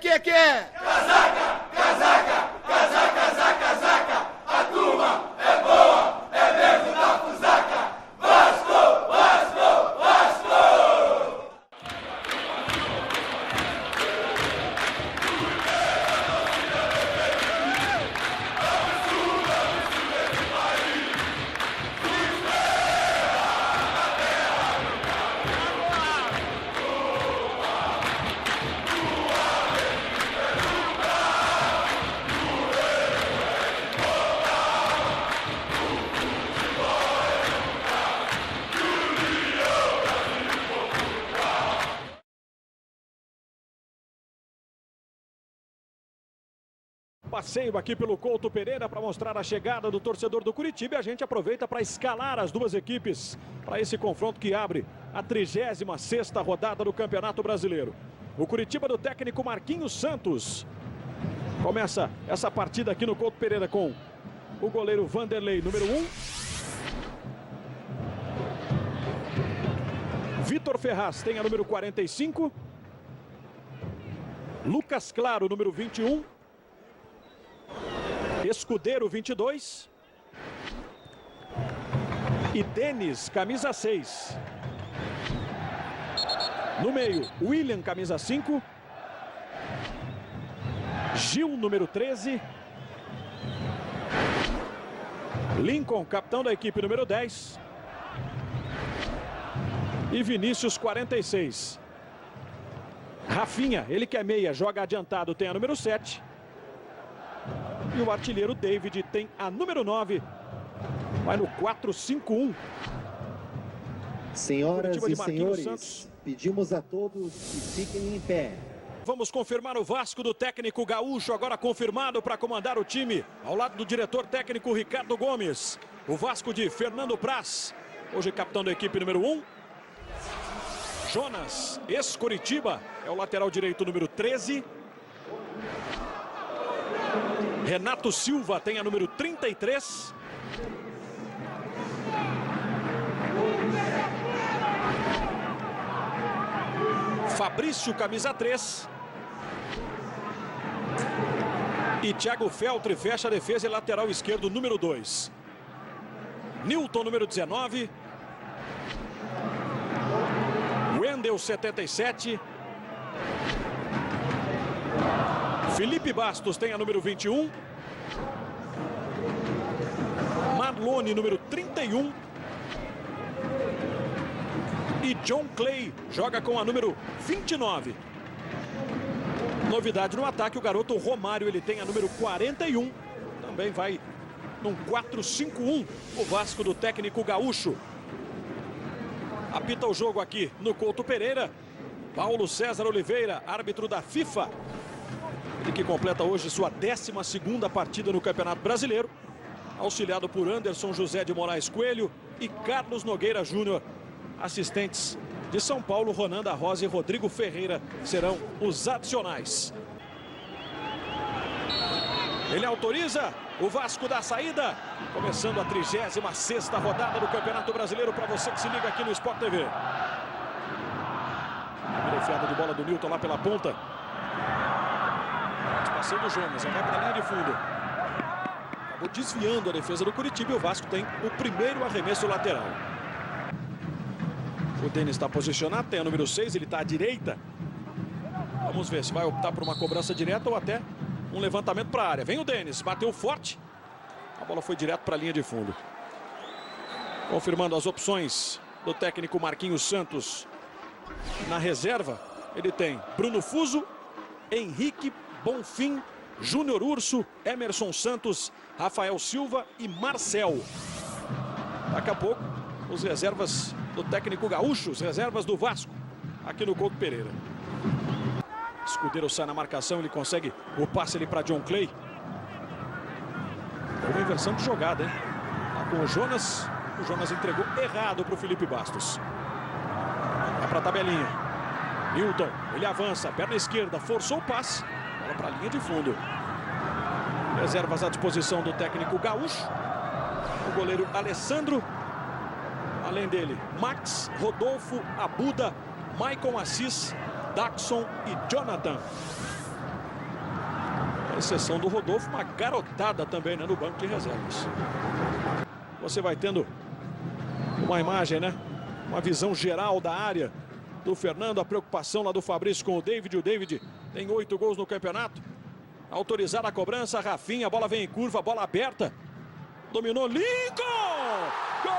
que é? Casaca, casaca, casaca, casaca, casaca. A turma é boa, é mesmo da fusaca. Vasco, Vasco, Vasco! Passeio aqui pelo Couto Pereira para mostrar a chegada do torcedor do Curitiba e a gente aproveita para escalar as duas equipes para esse confronto que abre a 36ª rodada do Campeonato Brasileiro. O Curitiba do técnico Marquinhos Santos começa essa partida aqui no Couto Pereira com o goleiro Vanderlei, número 1. Vitor Ferraz tem a número 45. Lucas Claro, número 21. Escudeiro, 22. E Denis, camisa 6. No meio, William, camisa 5. Gil, número 13. Lincoln, capitão da equipe, número 10. E Vinícius, 46. Rafinha, ele que é meia, joga adiantado, tem a número 7. E o artilheiro David tem a número 9. Vai no 4-5-1. Senhoras e senhores, Santos. pedimos a todos que fiquem em pé. Vamos confirmar o Vasco do técnico gaúcho, agora confirmado para comandar o time, ao lado do diretor técnico Ricardo Gomes. O Vasco de Fernando Praz, hoje capitão da equipe número 1. Jonas, ex-Curitiba, é o lateral direito número 13. Renato Silva tem a número 33. Fabrício, camisa 3. E Thiago Feltre fecha a defesa e lateral esquerdo, número 2. Newton, número 19. Wendel, 77. Felipe Bastos tem a número 21. Marlone, número 31. E John Clay joga com a número 29. Novidade no ataque, o garoto Romário, ele tem a número 41. Também vai num 4-5-1 o Vasco do técnico gaúcho. Apita o jogo aqui no Couto Pereira Paulo César Oliveira, árbitro da FIFA. Ele que completa hoje sua 12ª partida no Campeonato Brasileiro. Auxiliado por Anderson José de Moraes Coelho e Carlos Nogueira Júnior. Assistentes de São Paulo, Ronan da Rosa e Rodrigo Ferreira serão os adicionais. Ele autoriza o Vasco da saída. Começando a 36ª rodada do Campeonato Brasileiro para você que se liga aqui no Sport TV. Primeira enfiada de bola do Newton lá pela ponta. Passando o Jonas, vai para a linha de fundo. Acabou desviando a defesa do Curitiba e o Vasco tem o primeiro arremesso lateral. O Denis está posicionado, tem a número 6, ele está à direita. Vamos ver se vai optar por uma cobrança direta ou até um levantamento para a área. Vem o Denis, bateu forte. A bola foi direto para a linha de fundo. Confirmando as opções do técnico Marquinhos Santos. Na reserva, ele tem Bruno Fuso, Henrique Bonfim, Júnior Urso, Emerson Santos, Rafael Silva e Marcel. Daqui a pouco, os reservas do técnico gaúcho, as reservas do Vasco, aqui no Couto Pereira. Escudeiro sai na marcação, ele consegue o passe ali para John Clay. Uma inversão de jogada, hein? Tá com o Jonas entregou errado para o Felipe Bastos. Vai para a tabelinha. Newton, ele avança, perna esquerda, forçou o passe. Bola para a linha de fundo. Reservas à disposição do técnico gaúcho. O goleiro Alessandro. Além dele, Max, Rodolfo, Abuda, Maicon Assis, Daxon e Jonathan. exceção do Rodolfo, uma garotada também, né, no banco de reservas. Você vai tendo uma imagem, né? Uma visão geral da área do Fernando, a preocupação lá do Fabrício com o David. O David tem 8 gols no campeonato. Autorizada a cobrança, Rafinha, a bola vem em curva, bola aberta. Dominou Lincoln! Gol!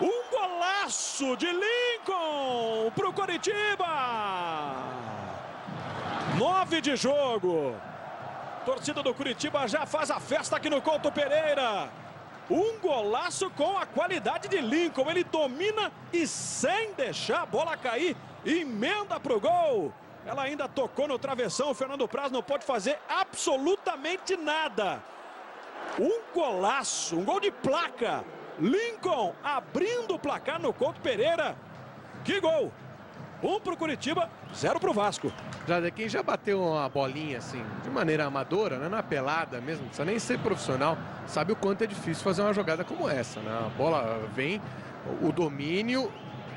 Um golaço de Lincoln para o Coritiba! 9 de jogo. Torcida do Coritiba já faz a festa aqui no Couto Pereira. Um golaço com a qualidade de Lincoln. Ele domina e sem deixar a bola cair, emenda para o gol. Ela ainda tocou no travessão. O Fernando Praz não pode fazer absolutamente nada. Um golaço, um gol de placa. Lincoln abrindo o placar no Couto Pereira. Que gol! 1 para o Coritiba, 0 para o Vasco. Quem já bateu uma bolinha assim, de maneira amadora, né, na pelada mesmo, não precisa nem ser profissional, sabe o quanto é difícil fazer uma jogada como essa, né? A bola vem, o domínio,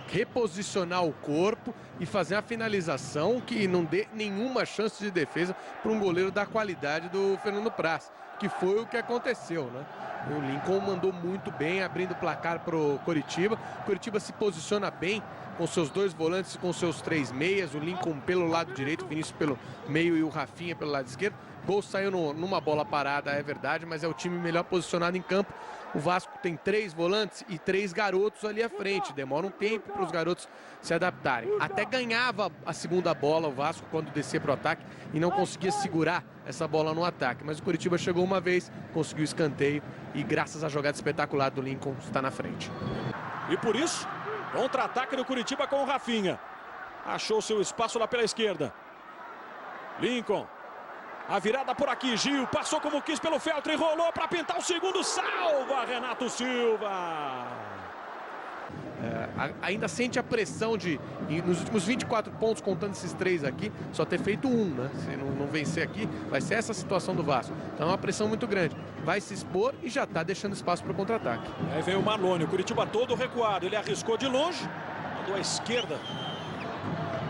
reposicionar o corpo e fazer a finalização que não dê nenhuma chance de defesa para um goleiro da qualidade do Fernando Praz, que foi o que aconteceu, né? O Lincoln mandou muito bem, abrindo o placar para o Coritiba. O Coritiba se posiciona bem com seus 2 volantes e com seus 3 meias. O Lincoln pelo lado direito, o Vinícius pelo meio e o Rafinha pelo lado esquerdo. O gol saiu numa bola parada, é verdade, mas é o time melhor posicionado em campo. O Vasco tem 3 volantes e 3 garotos ali à frente. Demora um tempo para os garotos se adaptarem. Até ganhava a segunda bola o Vasco quando descia para o ataque e não conseguia segurar essa bola no ataque. Mas o Coritiba chegou uma vez, conseguiu escanteio e graças à jogada espetacular do Lincoln está na frente. E por isso, contra-ataque do Coritiba com o Rafinha. Achou seu espaço lá pela esquerda. Lincoln. A virada por aqui, Gil, passou como quis pelo feltro e rolou para pintar o segundo, salva Renato Silva. Ainda sente a pressão de, nos últimos 24 pontos, contando esses 3 aqui, só ter feito 1, né? Se não vencer aqui, vai ser essa a situação do Vasco. Então é uma pressão muito grande. Vai se expor e já está deixando espaço para o contra-ataque. Aí vem o Marlone, o Coritiba todo recuado, ele arriscou de longe, mandou à esquerda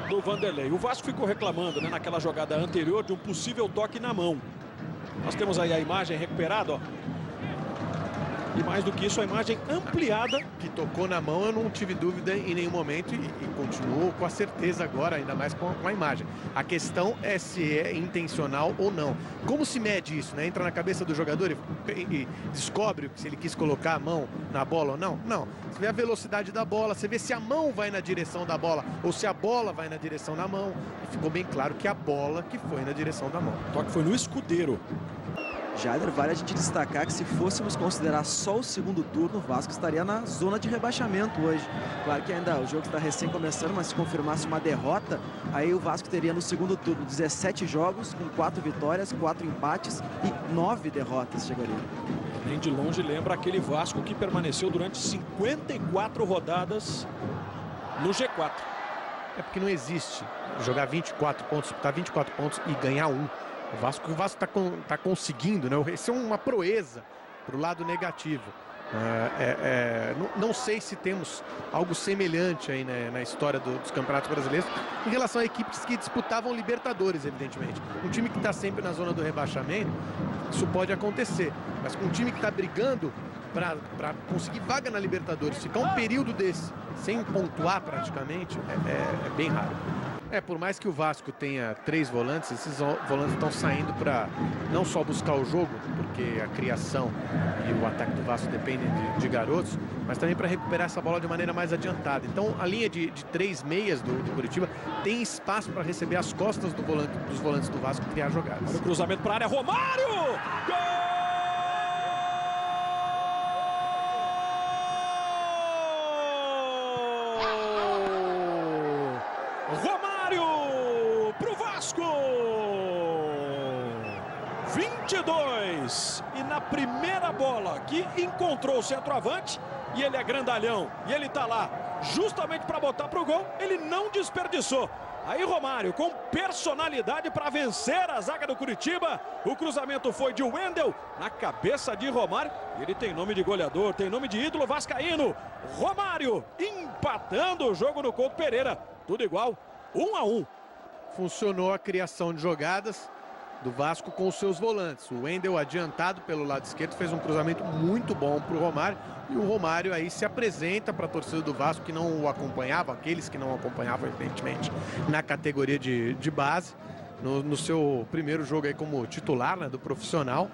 do Vanderlei. O Vasco ficou reclamando, né, naquela jogada anterior de um possível toque na mão. Nós temos aí a imagem recuperada, ó. E mais do que isso, a imagem ampliada. Que tocou na mão, eu não tive dúvida em nenhum momento e continuo com a certeza agora, ainda mais com a imagem. A questão é se é intencional ou não. Como se mede isso, né? Entra na cabeça do jogador e descobre se ele quis colocar a mão na bola ou não? Não. Você vê a velocidade da bola, você vê se a mão vai na direção da bola ou se a bola vai na direção da mão. E ficou bem claro que a bola que foi na direção da mão. O toque foi no escudeiro. Jader, vale a gente destacar que se fôssemos considerar só o segundo turno, o Vasco estaria na zona de rebaixamento hoje. Claro que ainda o jogo está recém começando, mas se confirmasse uma derrota, aí o Vasco teria no segundo turno 17 jogos, com 4 vitórias, 4 empates e 9 derrotas chegaria. Nem de longe lembra aquele Vasco que permaneceu durante 54 rodadas no G4. É porque não existe jogar 24 pontos, disputar 24 pontos e ganhar 1. O Vasco está conseguindo, né? Isso é uma proeza para o lado negativo. Não sei se temos algo semelhante aí, né, na história dos campeonatos brasileiros em relação a equipes que disputavam Libertadores, evidentemente. Um time que está sempre na zona do rebaixamento, isso pode acontecer. Mas um time que está brigando para conseguir vaga na Libertadores, ficar um período desse sem pontuar praticamente, é bem raro. Por mais que o Vasco tenha 3 volantes, esses volantes estão saindo para não só buscar o jogo, porque a criação e o ataque do Vasco dependem de garotos, mas também para recuperar essa bola de maneira mais adiantada. Então a linha de 3 meias do Coritiba tem espaço para receber as costas dos volantes do Vasco e criar jogadas. O cruzamento para a área, Romário! Gol! Romário pro Vasco! 22. E na primeira bola que encontrou o centroavante e ele é grandalhão, e ele tá lá justamente para botar pro gol, ele não desperdiçou. Aí Romário com personalidade para vencer a zaga do Curitiba. O cruzamento foi de Wendel na cabeça de Romário. Ele tem nome de goleador, tem nome de ídolo vascaíno. Romário empatando o jogo no Couto Pereira. Tudo igual, 1 a 1. Funcionou a criação de jogadas do Vasco com os seus volantes. O Wendel, adiantado pelo lado esquerdo, fez um cruzamento muito bom para o Romário. E o Romário aí se apresenta para a torcida do Vasco que não o acompanhava, aqueles que não o acompanhavam, evidentemente, na categoria de base. No seu primeiro jogo aí como titular, né, do profissional.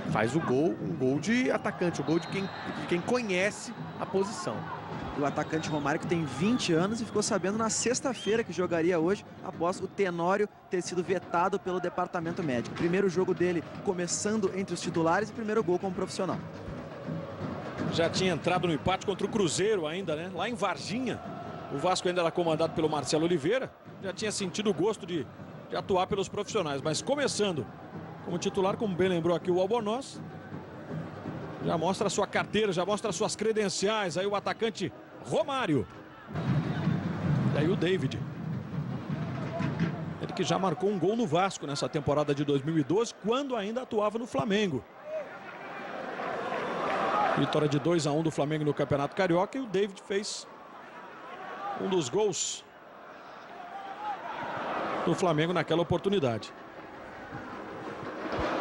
Faz o gol, um gol de atacante, o gol de quem conhece a posição. O atacante Romário, que tem 20 anos e ficou sabendo na sexta-feira que jogaria hoje, após o Tenório ter sido vetado pelo departamento médico. Primeiro jogo dele começando entre os titulares e primeiro gol como profissional. Já tinha entrado no empate contra o Cruzeiro ainda, né? Lá em Varginha. O Vasco ainda era comandado pelo Marcelo Oliveira. Já tinha sentido o gosto de atuar pelos profissionais. Mas começando como titular, como bem lembrou aqui o Albornoz, já mostra a sua carteira, já mostra as suas credenciais. Aí o atacante Romário. E aí o David. Ele que já marcou um gol no Vasco nessa temporada de 2012, quando ainda atuava no Flamengo. Vitória de 2 a 1 do Flamengo no Campeonato Carioca. E o David fez um dos gols do Flamengo naquela oportunidade.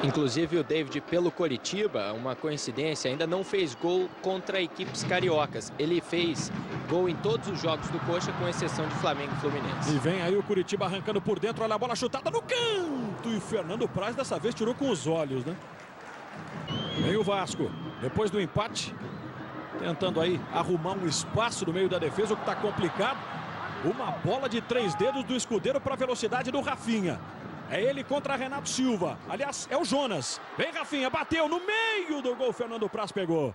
Inclusive o David pelo Coritiba, uma coincidência, ainda não fez gol contra equipes cariocas. Ele fez gol em todos os jogos do Coxa, com exceção de Flamengo e Fluminense. E vem aí o Coritiba arrancando por dentro, olha a bola chutada no canto. E Fernando Praz dessa vez tirou com os olhos, né? Vem o Vasco, depois do empate, tentando aí arrumar um espaço no meio da defesa, o que está complicado. Uma bola de 3 dedos do escudeiro para a velocidade do Rafinha. É ele contra Renato Silva. Aliás, é o Jonas. Vem Rafinha, bateu no meio do gol. Fernando Praz pegou.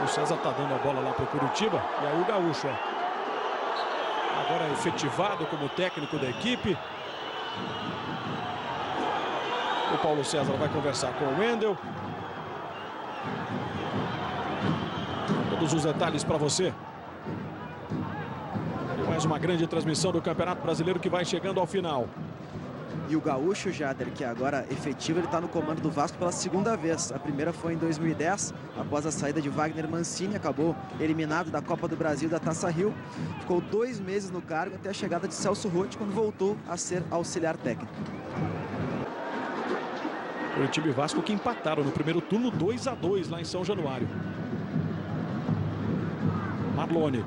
O César tá dando a bola lá para o Curitiba. E aí o Gaúcho, ó. Agora é efetivado como técnico da equipe. O Paulo César vai conversar com o Wendel. Todos os detalhes para você. Mais uma grande transmissão do Campeonato Brasileiro que vai chegando ao final. E o Gaúcho, Jader, que agora efetivo, ele está no comando do Vasco pela segunda vez. A primeira foi em 2010, após a saída de Wagner Mancini, acabou eliminado da Copa do Brasil e da Taça Rio. Ficou 2 meses no cargo até a chegada de Celso Roth, quando voltou a ser auxiliar técnico. Curitiba e Vasco que empataram no primeiro turno 2 a 2 lá em São Januário. Marlone.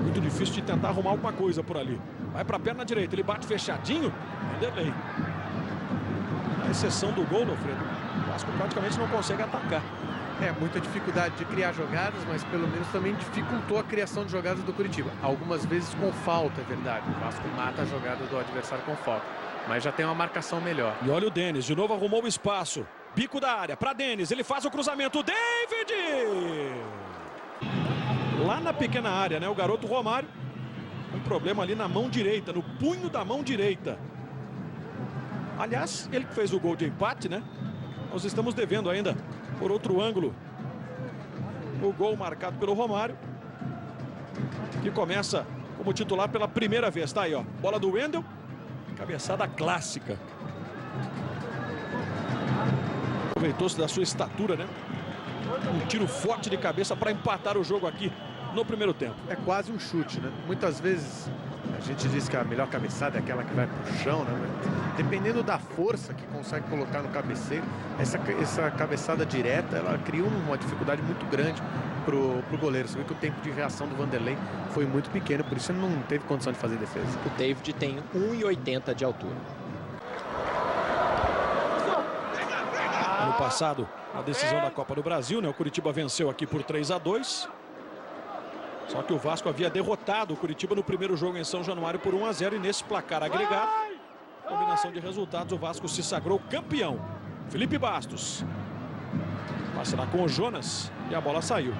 Muito difícil de tentar arrumar alguma coisa por ali. Vai para a perna direita, ele bate fechadinho. Vanderlei. Na exceção do gol, Alfredo, o Vasco praticamente não consegue atacar. Muita dificuldade de criar jogadas, mas pelo menos também dificultou a criação de jogadas do Curitiba. Algumas vezes com falta, é verdade. O Vasco mata a jogada do adversário com falta, mas já tem uma marcação melhor. E olha o Denis, de novo arrumou o espaço. Bico da área para Denis, ele faz o cruzamento. David! Lá na pequena área, né? O garoto Romário. Um problema ali na mão direita, no punho da mão direita. Aliás, ele que fez o gol de empate, né? Nós estamos devendo ainda, por outro ângulo, o gol marcado pelo Romário, que começa como titular pela primeira vez. Tá aí, ó. Bola do Wendel. Cabeçada clássica. Aproveitou-se da sua estatura, né? Um tiro forte de cabeça para empatar o jogo aqui no primeiro tempo. É quase um chute, né? Muitas vezes a gente diz que a melhor cabeçada é aquela que vai pro chão, né? Mas dependendo da força que consegue colocar no cabeceiro, essa cabeçada direta, ela cria uma dificuldade muito grande pro goleiro. Você vê que o tempo de reação do Vanderlei foi muito pequeno, por isso ele não teve condição de fazer defesa. O David tem 1,80 de altura. Ano passado, na decisão da Copa do Brasil, né? O Curitiba venceu aqui por 3 a 2. Só que o Vasco havia derrotado o Curitiba no primeiro jogo em São Januário por 1 a 0. E nesse placar agregado, combinação de resultados, o Vasco se sagrou campeão. Felipe Bastos. Passa lá com o Jonas e a bola saiu.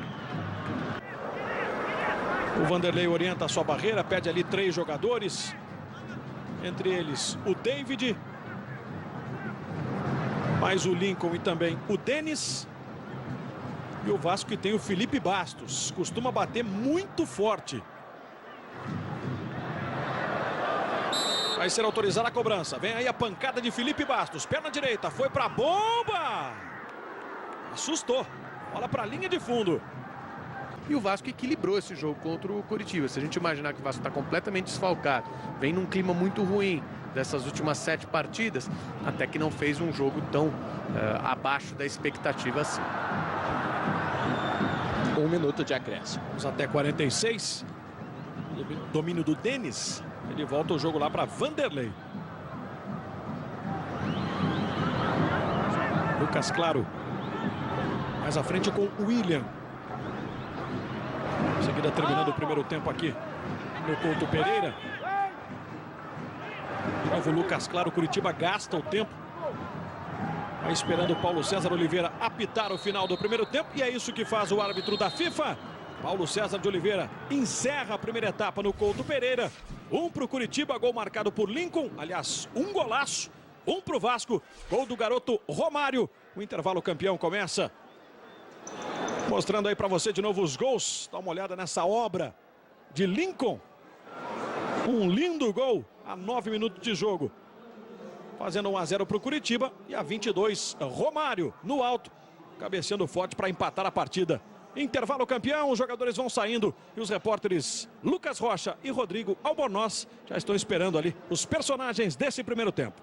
O Vanderlei orienta a sua barreira, pede ali 3 jogadores. Entre eles o David, mais o Lincoln e também o Denis. E o Vasco que tem o Felipe Bastos. Costuma bater muito forte. Vai ser autorizada a cobrança. Vem aí a pancada de Felipe Bastos. Perna direita. Foi pra bomba. Assustou. Bola pra linha de fundo. E o Vasco equilibrou esse jogo contra o Coritiba. Se a gente imaginar que o Vasco está completamente desfalcado, vem num clima muito ruim dessas últimas 7 partidas, até que não fez um jogo tão abaixo da expectativa assim. 1 minuto de acréscimo. Vamos até 46. Domínio do Denis. Ele volta o jogo lá para Vanderlei. Lucas Claro. Mais à frente com o William. Em seguida terminando o primeiro tempo aqui no Couto Pereira. De novo o Lucas Claro. Curitiba gasta o tempo. Vai esperando o Paulo César Oliveira apitar o final do primeiro tempo. E é isso que faz o árbitro da FIFA. Paulo César de Oliveira encerra a primeira etapa no Couto Pereira. 1 para o Curitiba, gol marcado por Lincoln. Aliás, um golaço. 1 para o Vasco, gol do garoto Romário. O intervalo campeão começa. Mostrando aí para você de novo os gols. Dá uma olhada nessa obra de Lincoln. Um lindo gol a 9 minutos de jogo. Fazendo 1-0 para o Curitiba. E a 22, Romário no alto. Cabeceando forte para empatar a partida. Intervalo campeão, os jogadores vão saindo. E os repórteres Lucas Rocha e Rodrigo Albornoz já estão esperando ali os personagens desse primeiro tempo.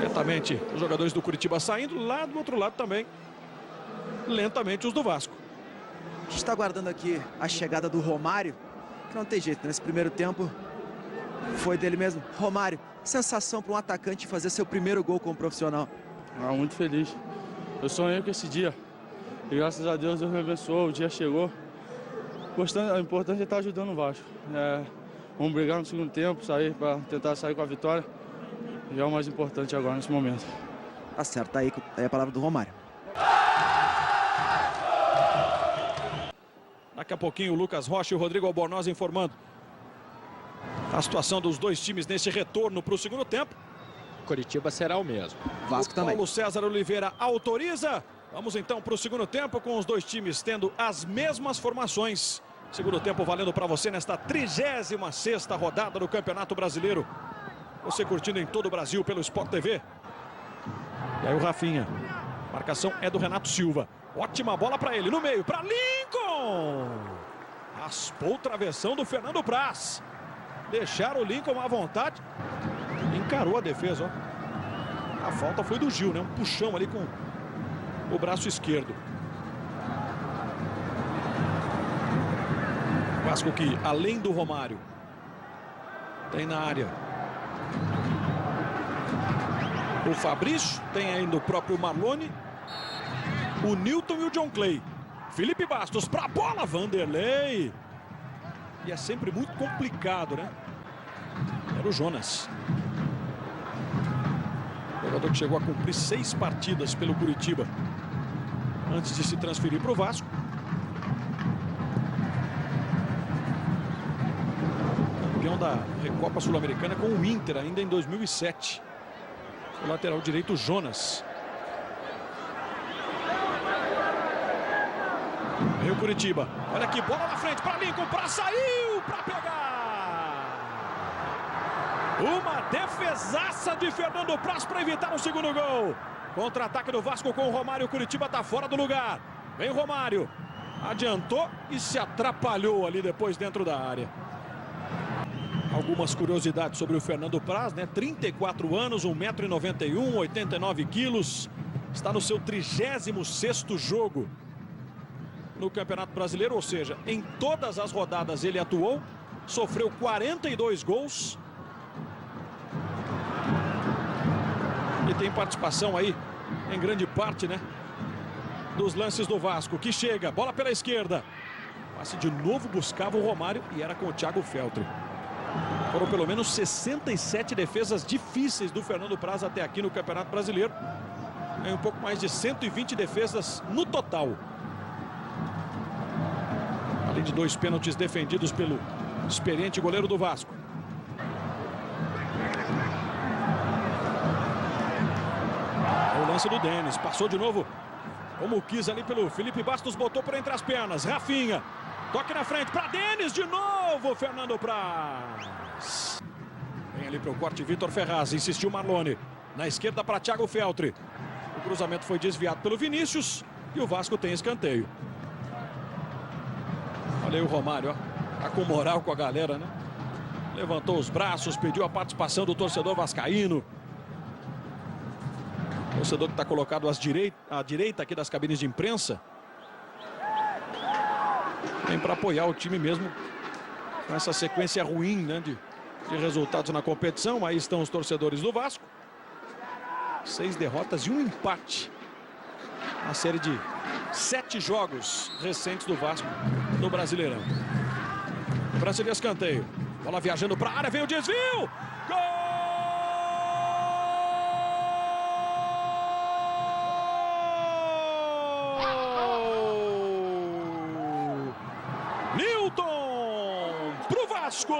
Lentamente os jogadores do Curitiba saindo. Lá do outro lado também, lentamente os do Vasco. A gente está aguardando aqui a chegada do Romário, que não tem jeito, nesse primeiro tempo foi dele mesmo. Romário, sensação para um atacante fazer seu primeiro gol como profissional. Muito feliz. Eu sonhei com esse dia. E graças a Deus me abençoou, o dia chegou. O importante é estar ajudando o Vasco. Vamos brigar no segundo tempo, sair para tentar sair com a vitória. E é o mais importante agora nesse momento. Tá certo, tá aí a palavra do Romário. Daqui a pouquinho o Lucas Rocha e o Rodrigo Albornoz informando a situação dos dois times nesse retorno para o segundo tempo. Curitiba será o mesmo. Vasco também. Paulo César Oliveira autoriza. Vamos então para o segundo tempo com os dois times tendo as mesmas formações. Segundo tempo valendo para você nesta 36ª rodada do Campeonato Brasileiro. Você curtindo em todo o Brasil pelo Sport TV. E aí o Rafinha. Marcação é do Renato Silva. Ótima bola para ele no meio, para Lincoln. Raspou o travessão do Fernando Praz. Deixaram o Lincoln à vontade. Encarou a defesa, ó. A falta foi do Gil, né? Um puxão ali com o braço esquerdo. Vasco que, além do Romário, tem na área o Fabrício, tem ainda o próprio Marlone, o Newton e o John Clay. Felipe Bastos para a bola, Vanderlei. E é sempre muito complicado, né? Era o Jonas. O jogador que chegou a cumprir 6 partidas pelo Curitiba antes de se transferir para o Vasco. Campeão da Recopa Sul-Americana com o Inter ainda em 2007. O lateral direito, Jonas. Aí o Curitiba. Olha aqui, bola na frente para Lincoln, para saiu, para pegar. Uma defesaça de Fernando Praz para evitar o segundo gol. Contra-ataque do Vasco com o Romário. O Curitiba está fora do lugar. Vem o Romário. Adiantou e se atrapalhou ali depois dentro da área. Algumas curiosidades sobre o Fernando Praz, né? 34 anos, 1,91 m, 89 quilos. Está no seu 36º jogo no Campeonato Brasileiro, ou seja, em todas as rodadas ele atuou, sofreu 42 gols. E tem participação aí, em grande parte, né, dos lances do Vasco, que chega, bola pela esquerda. Passe de novo, buscava o Romário e era com o Thiago Feltri. Foram pelo menos 67 defesas difíceis do Fernando Praz até aqui no Campeonato Brasileiro. Tem um pouco mais de 120 defesas no total. Além de 2 pênaltis defendidos pelo experiente goleiro do Vasco. lance do Denis. Passou de novo como quis ali pelo Felipe Bastos. Botou por entre as pernas. Rafinha. Toque na frente para Denis. De novo, Fernando Praz. Vem ali para o corte Vitor Ferraz. Insistiu Marlone. Na esquerda para Thiago Feltri. O cruzamento foi desviado pelo Vinícius. E o Vasco tem escanteio. Olha aí o Romário, ó. Tá com moral com a galera, né? Levantou os braços, pediu a participação do torcedor vascaíno. Torcedor que está colocado à direita aqui das cabines de imprensa. Vem para apoiar o time mesmo com essa sequência ruim, né, de resultados na competição. Aí estão os torcedores do Vasco. 6 derrotas e 1 empate. Uma série de 7 jogos recentes do Vasco no Brasileirão. Cobrança de escanteio. Bola viajando para a área, vem o desvio. Gol! Nilton pro Vasco.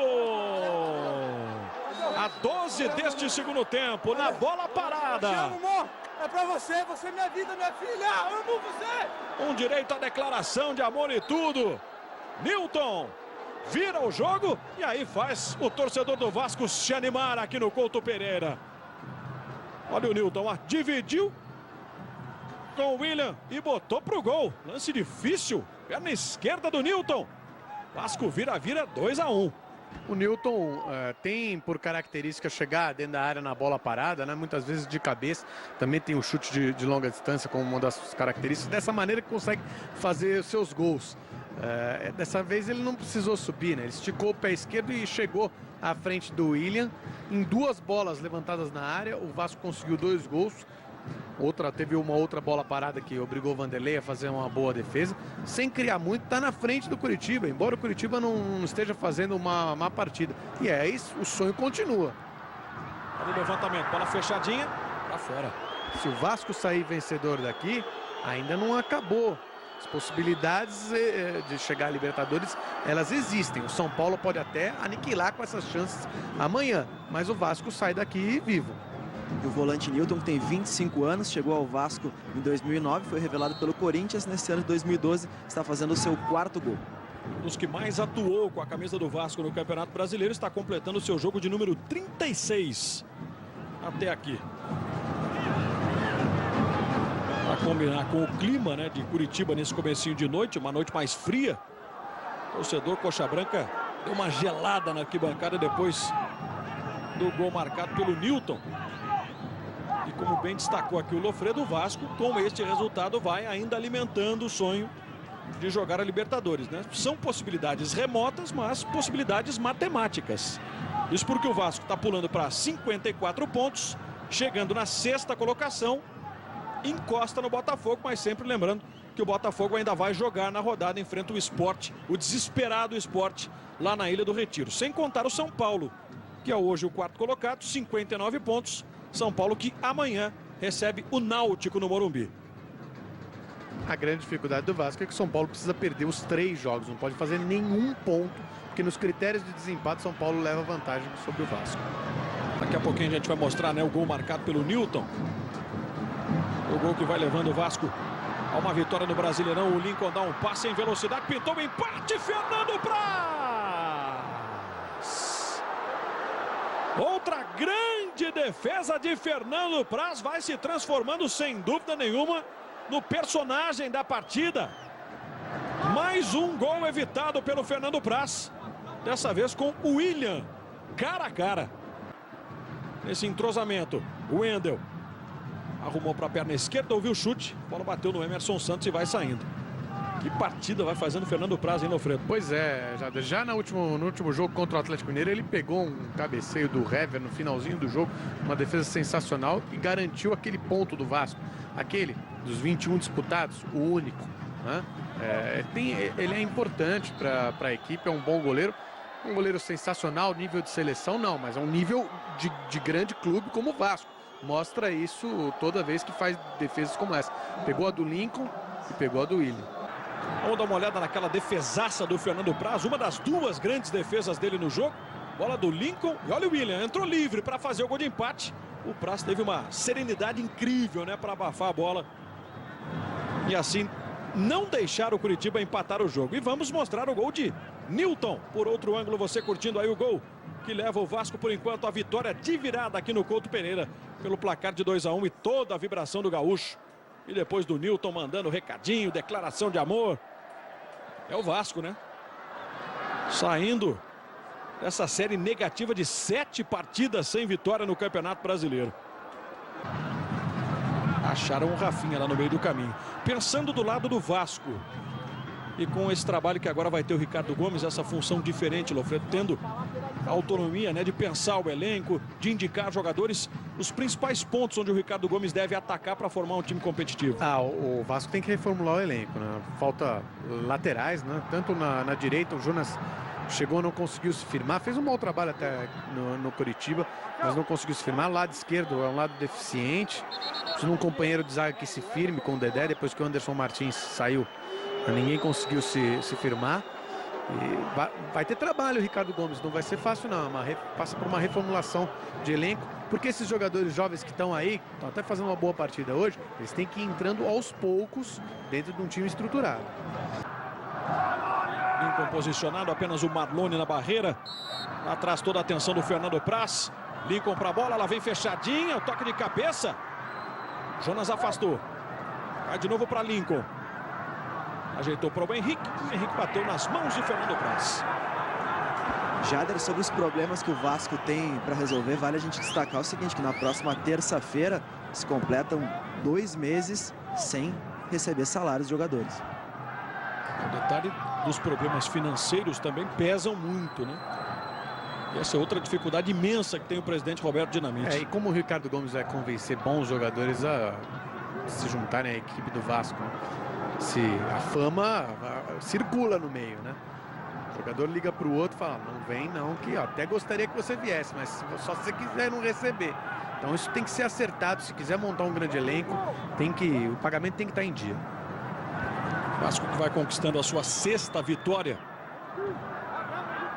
A 12 deste segundo tempo, na bola parada. Te amo, amor. É pra você, você é minha vida, minha filha. Amo você. Um direito à declaração de amor e tudo. Nilton vira o jogo e aí faz o torcedor do Vasco se animar aqui no Couto Pereira. Olha o Nilton, ó, dividiu com o William e botou pro gol. Lance difícil, perna esquerda do Nilton. Vasco vira 2-1. O Nilton tem por característica chegar dentro da área na bola parada, né? Muitas vezes de cabeça. Também tem o chute de longa distância como uma das características. Dessa maneira que consegue fazer os seus gols. Dessa vez ele não precisou subir, né? Ele esticou o pé esquerdo e chegou à frente do William. Em 2 bolas levantadas na área, o Vasco conseguiu 2 gols. Teve uma outra bola parada que obrigou o Vanderlei a fazer uma boa defesa. Sem criar muito, está na frente do Curitiba. Embora o Curitiba não esteja fazendo uma má partida. E aí o sonho continua. Olha o levantamento, bola fechadinha, para fora. Se o Vasco sair vencedor daqui, ainda não acabou. As possibilidades de chegar à Libertadores, elas existem. O São Paulo pode até aniquilar com essas chances amanhã. Mas o Vasco sai daqui vivo. E o volante Nilton, que tem 25 anos, chegou ao Vasco em 2009, foi revelado pelo Corinthians. Nesse ano de 2012, está fazendo o seu 4º gol. Um dos que mais atuou com a camisa do Vasco no Campeonato Brasileiro, está completando o seu jogo de número 36 até aqui. Para combinar com o clima, né, de Curitiba nesse comecinho de noite, uma noite mais fria, o torcedor Coxa Branca deu uma gelada na arquibancada depois do gol marcado pelo Nilton. E como bem destacou aqui o Lofredo, o Vasco, com este resultado, vai ainda alimentando o sonho de jogar a Libertadores, né? São possibilidades remotas, mas possibilidades matemáticas. Isso porque o Vasco está pulando para 54 pontos, chegando na 6ª colocação, encosta no Botafogo, mas sempre lembrando que o Botafogo ainda vai jogar na rodada, enfrenta o Sport, o desesperado Sport, lá na Ilha do Retiro. Sem contar o São Paulo, que é hoje o 4º colocado, 59 pontos. São Paulo que amanhã recebe o Náutico no Morumbi. A grande dificuldade do Vasco é que o São Paulo precisa perder os 3 jogos. Não pode fazer nenhum ponto, porque nos critérios de desempate São Paulo leva vantagem sobre o Vasco. Daqui a pouquinho a gente vai mostrar, né, o gol marcado pelo Nilton. O gol que vai levando o Vasco a uma vitória no Brasileirão. O Lincoln dá um passe em velocidade, pintou o empate, Fernando Praz! Outra grande defesa de Fernando Praz, vai se transformando sem dúvida nenhuma no personagem da partida. Mais um gol evitado pelo Fernando Praz, dessa vez com o William, cara a cara. Nesse entrosamento, o Wendel arrumou para a perna esquerda, ouviu o chute, a bola bateu no Emerson Santos e vai saindo. Que partida vai fazendo o Fernando Praz, hein, Lofredo? Pois é, já no último jogo contra o Atlético Mineiro, ele pegou um cabeceio do Hever no finalzinho do jogo, uma defesa sensacional e garantiu aquele ponto do Vasco. Aquele dos 21 disputados, o único, né? Ele é importante para a equipe, é um bom goleiro. Um goleiro sensacional, nível de seleção não, mas é um nível de grande clube como o Vasco. Mostra isso toda vez que faz defesas como essa. Pegou a do Lincoln e pegou a do William. Vamos dar uma olhada naquela defesaça do Fernando Praz, uma das 2 grandes defesas dele no jogo. Bola do Lincoln e olha o William, entrou livre para fazer o gol de empate. O Praz teve uma serenidade incrível, né, para abafar a bola. E assim não deixar o Curitiba empatar o jogo. E vamos mostrar o gol de Newton. Por outro ângulo, você curtindo aí o gol que leva o Vasco, por enquanto, a vitória de virada aqui no Couto Pereira, pelo placar de 2-1 e toda a vibração do gaúcho. E depois do Newton mandando recadinho, declaração de amor. É o Vasco, né? Saindo dessa série negativa de 7 partidas sem vitória no Campeonato Brasileiro. Acharam o Rafinha lá no meio do caminho. Pensando do lado do Vasco. E com esse trabalho que agora vai ter o Ricardo Gomes, essa função diferente, Lofredo, tendo a autonomia, né, de pensar o elenco, de indicar jogadores, os principais pontos onde o Ricardo Gomes deve atacar para formar um time competitivo. O Vasco tem que reformular o elenco, né? Falta laterais, né? Tanto na direita, o Jonas chegou, não conseguiu se firmar, fez um bom trabalho até no Curitiba, mas não conseguiu se firmar. O lado esquerdo é um lado deficiente, precisa de um companheiro de zaga que se firme com o Dedé, depois que o Anderson Martins saiu, ninguém conseguiu se firmar. E vai ter trabalho o Ricardo Gomes, não vai ser fácil não, passa por uma reformulação de elenco, porque esses jogadores jovens que estão aí, estão até fazendo uma boa partida hoje, eles têm que ir entrando aos poucos dentro de um time estruturado. Lincoln posicionado, apenas o Marlone na barreira, lá atrás toda a atenção do Fernando Praz. Lincoln para a bola, ela vem fechadinha, o toque de cabeça, Jonas afastou, vai de novo para Lincoln. Ajeitou para o Henrique bateu nas mãos de Fernando Praz. Jader, sobre os problemas que o Vasco tem para resolver, vale a gente destacar o seguinte, que na próxima terça-feira se completam 2 meses sem receber salários de jogadores. O detalhe dos problemas financeiros também pesam muito, né? E essa é outra dificuldade imensa que tem o presidente Roberto Dinamite. E como o Ricardo Gomes vai convencer bons jogadores a se juntarem à equipe do Vasco, né? Se a fama circula no meio, né? O jogador liga para o outro e fala, não vem não, que até gostaria que você viesse, mas só se você quiser não receber. Então isso tem que ser acertado, se quiser montar um grande elenco, o pagamento tem que estar em dia. O Vasco que vai conquistando a sua 6ª vitória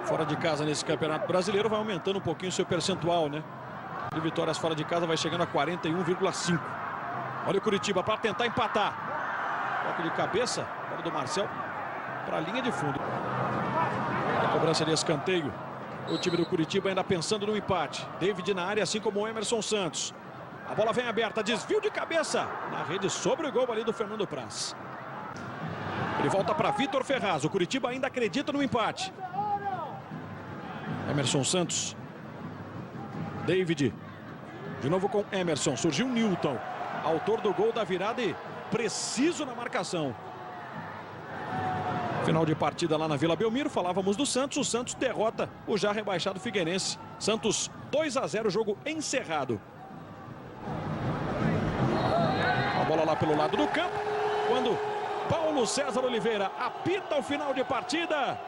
fora de casa nesse Campeonato Brasileiro, vai aumentando um pouquinho o seu percentual, né? De vitórias fora de casa vai chegando a 41,5. Olha o Curitiba para tentar empatar. Toque de cabeça, agora do Marcel, para a linha de fundo. A cobrança de escanteio. O time do Curitiba ainda pensando no empate. David na área, assim como o Emerson Santos. A bola vem aberta, desvio de cabeça. Na rede sobre o gol ali do Fernando Praz. Ele volta para Vitor Ferraz. O Curitiba ainda acredita no empate. Emerson Santos. David. De novo com Emerson. Surgiu Newton. Autor do gol da virada e preciso na marcação. Final de partida lá na Vila Belmiro, falávamos do Santos. O Santos derrota o já rebaixado Figueirense. Santos 2-0, jogo encerrado. A bola lá pelo lado do campo, quando Paulo César Oliveira apita o final de partida.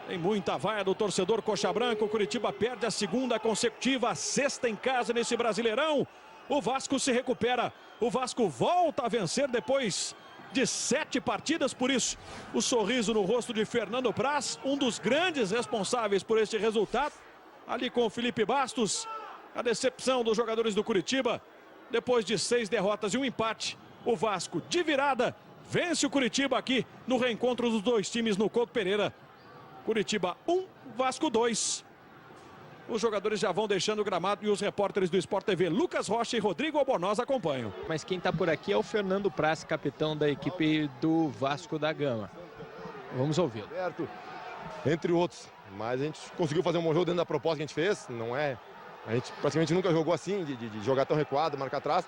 Tem muita vaia do torcedor coxa branca. O Curitiba perde a 2ª consecutiva, a 6ª em casa nesse Brasileirão. O Vasco se recupera, o Vasco volta a vencer depois de 7 partidas, por isso o sorriso no rosto de Fernando Praz, um dos grandes responsáveis por este resultado, ali com o Felipe Bastos, a decepção dos jogadores do Curitiba, depois de 6 derrotas e um empate, o Vasco de virada vence o Curitiba aqui no reencontro dos 2 times no Couto Pereira. Curitiba 1, Vasco 2. Os jogadores já vão deixando o gramado e os repórteres do Sport TV, Lucas Rocha e Rodrigo Albornoz, acompanham. Mas quem está por aqui é o Fernando Praz, capitão da equipe do Vasco da Gama. Vamos ouvi-lo. Entre outros, mas a gente conseguiu fazer um bom jogo dentro da proposta que a gente fez. Não é, a gente praticamente nunca jogou assim, de jogar tão recuado, marcar atrás.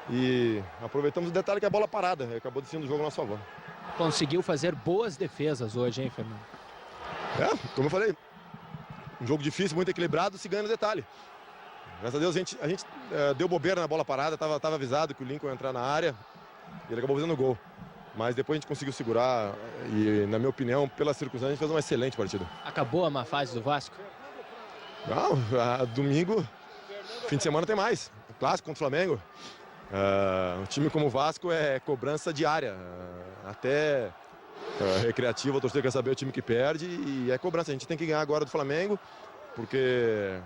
E aproveitamos o detalhe que é a bola parada, acabou decidindo o jogo a nosso favor. Conseguiu fazer boas defesas hoje, hein, Fernando? Como eu falei, um jogo difícil, muito equilibrado, se ganha no detalhe. Graças a Deus a gente deu bobeira na bola parada, estava avisado que o Lincoln ia entrar na área e ele acabou fazendo o gol. Mas depois a gente conseguiu segurar e, na minha opinião, pela circunstância, a gente fez uma excelente partida. Acabou a má fase do Vasco? Não, domingo, fim de semana tem mais. Clássico contra o Flamengo. Um time como o Vasco é cobrança diária. Até recreativa, a torcida quer saber o time que perde e é cobrança. A gente tem que ganhar agora do Flamengo, porque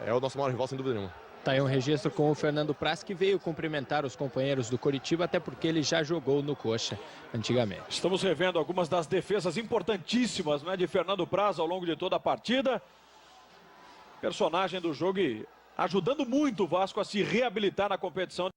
é o nosso maior rival, sem dúvida nenhuma. Tá aí um registro com o Fernando Praz, que veio cumprimentar os companheiros do Coritiba, até porque ele já jogou no Coxa antigamente. Estamos revendo algumas das defesas importantíssimas, né, de Fernando Praz ao longo de toda a partida. Personagem do jogo e ajudando muito o Vasco a se reabilitar na competição.